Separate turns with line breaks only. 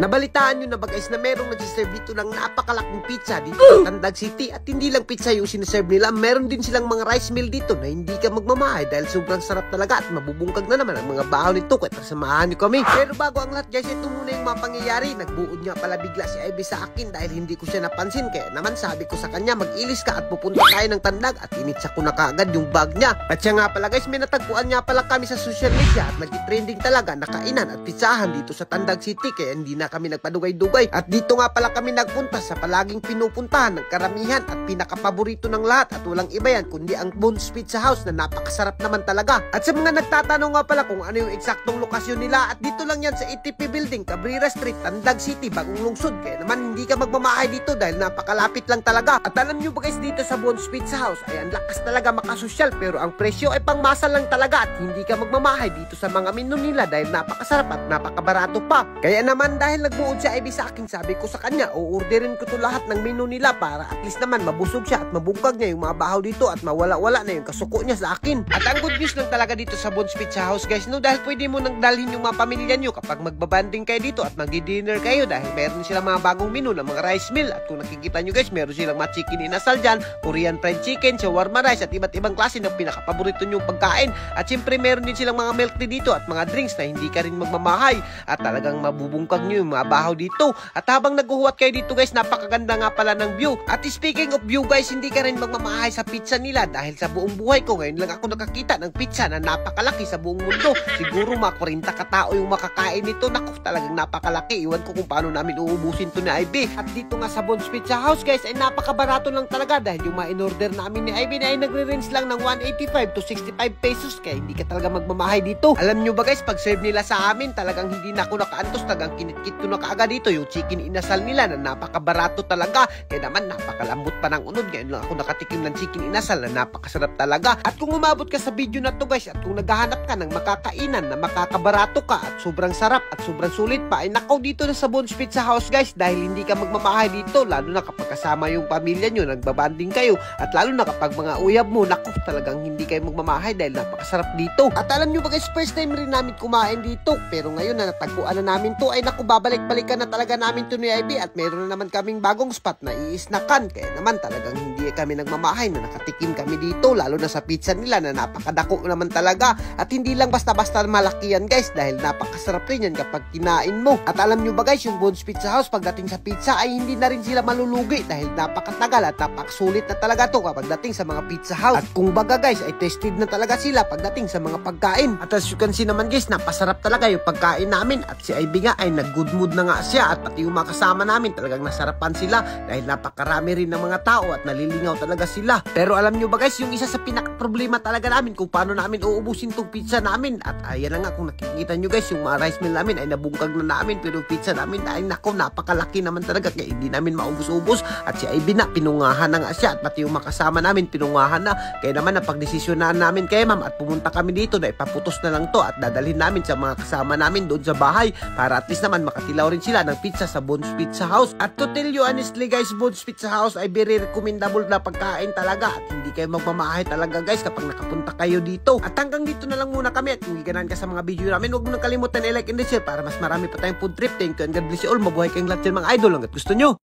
Nabalitaan nyo na ba guys na merong nagsiserve dito ng napakalaking pizza dito sa Tandag City, at hindi lang pizza yung sinaserve nila, meron din silang mga rice meal dito na hindi ka magmamahay dahil sobrang sarap talaga at mabubungkag na naman ang mga bahaw nito kaya samahan nyo kami. Pero bago ang lahat guys, ito muna yung mga pangyayari. Nagbuod nga pala bigla si Ivy sa akin dahil hindi ko siya napansin, kaya naman sabi ko sa kanya mag-ilis ka at pupunta tayo ng Tandag, at initsa ko na kaagad yung bag niya. At siya nga pala guys, may natagpuan nga pala kami sa social media at nag-trending talaga na kainan at pizzahan dito sa Tandag City, kaya hindi na kami nagpadugay-dugay. At dito nga pala kami nagpunta sa palaging pinupuntahan ng karamihan at pinakapaborito ng lahat, at walang iba yan kundi ang Bones Pizza House na napakasarap naman talaga. At sa mga nagtatanong nga pala kung ano yung eksaktong lokasyon nila, at dito lang yan sa ATP Building, Cabrera Street, Tandag City, Bagong Lungsod, kaya naman hindi ka magmamahay dito dahil napakalapit lang talaga. At alam nyo ba guys, dito sa Bones Pizza House ay ang lakas talaga makasosyal, pero ang presyo ay pangmasal lang talaga, at hindi ka magmamahay dito sa mga menu nila dahil napakasarap at napakabarato pa. Kaya naman dahil nagbuod si Ivy sa akin, sabi ko sa kanya uorderin ko to lahat ng menu nila para at least naman mabusog siya at mabungkag niya yung mga bahaw dito at mawala-wala na yung kasuko niya sa akin. At ang good news lang talaga dito sa Bones Pizza House guys, no, dahil pwede mo nang dalhin yung mga pamilya nyo kapag magbabanding kayo dito at magdi-dinner kayo, dahil meron silang mga bagong menu ng mga rice meal. At kung nakikita nyo guys, meron silang mga chicken inasal dyan, Korean fried chicken, shawarma rice, at iba't ibang klase ng pinakapaborito nyong pagkain. At siyempre meron din silang mga milk tea dito at mga drinks na hindi ka rin magmamahay, at talagang mabubungkag nyo yung mga bahaw dito. At habang naghuhuwat kayo dito guys, napakaganda nga pala ng view. At speaking of view guys, hindi ka rin magmamahay sa pizza nila, dahil sa buong buhay ko ngayon lang ako nakakita ng pizza na napakalaki sa buong mundo. Siguro mga 40 katao yung makakain nito. Naku, talagang napakalaki. Iwan ko kung paano namin uubusin to ni Ivy. At dito nga sa Bones Pizza House guys ay napakabarato lang talaga, dahil yung mga in-order namin ni Ivy ay nagre-range lang ng 185 to 65 pesos, kaya hindi ka talaga magmamahay dito. Alam nyo ba guys, pag serve nila sa amin, talagang hindi na ako nakaantos, talagang kinitkit ko na kaagad dito yung chicken inasal nila na napakabarato talaga, kaya naman napakalambot pa ng unod. Ngayon lang ako nakatikim ng chicken inasal na napakasarap talaga. At kung umabot ka sa video na to guys, at kung naghahanap ka ng makakainan na makakabarato ka at sobrang sarap at sobrang sulit pa, ay nakaw dito na sa Bones Pizza House guys, dahil hindi ka magmamahay dito, lalo na kapag kasama yung pamilya nyo, nagbabanding kayo, at lalo na kapag mga uyab mo, naku, talagang hindi kayo magmamahay dahil napakasarap dito. At alam nyo ba guys, first time rin namin kumain dito, pero ngayon na natagpuan na namin to, ay naku, babalik-balikan na talaga namin to ni Ivy, at meron na naman kaming bagong spot na iisnakan, kaya naman talagang hindi kami nagmamahay na nakatikim kami dito, lalo na sa pizza nila na napakadako naman talaga. At hindi lang basta-basta malaki yan guys, dahil napakasarap rin yan kapag kinain mo. At alam nyo ba guys, yung Bones Pizza House pagdating sa pizza ay hindi na rin sila malulugi, dahil napakatagal at napakasulit na talaga to kapag dating sa mga pizza house. At kung baga guys, ay tested na talaga sila pagdating sa mga pagkain. At as you can see naman guys, napasarap talaga yung pagkain namin, at si Ivy nga ay nag-good mood na nga siya, at pati yung mga kasama namin talagang nasarapan sila dahil napakarami rin ng mga tao at nalilingaw talaga sila. Pero alam nyo ba guys, yung isa sa pinaka-problema talaga namin kung paano namin uubusin tong pizza namin, at ayan na nga, kung nakikita nyo guys, yung mga rice meal namin ay nabungkag na namin, pero yung pizza namin ay nako, napakalaki naman talaga, kaya hindi namin maubos-ubos. At si Ivy na, pinungahan na nga siya, at pati yung makasama namin pinungahan na, kaya naman napagdesisyonan namin kay ma'am at pumunta kami dito na ipaputos na lang to at dadalhin namin sa mga kasama namin doon sa bahay para at least naman makatilaw rin sila ng pizza sa Bones Pizza House. At to tell you honestly guys, Bones Pizza House ay very recommendable na pagkain talaga, at hindi kayo magmamahay talaga guys kapag nakapunta kayo dito. At hanggang dito na lang muna kami, at kung ganahan ka sa mga video namin, huwag mo nang kalimutan i-like and share para mas marami pa tayong food trip. Thank you and God bless you all. Mabuhay kayong lahat mga idol hanggat gusto nyo.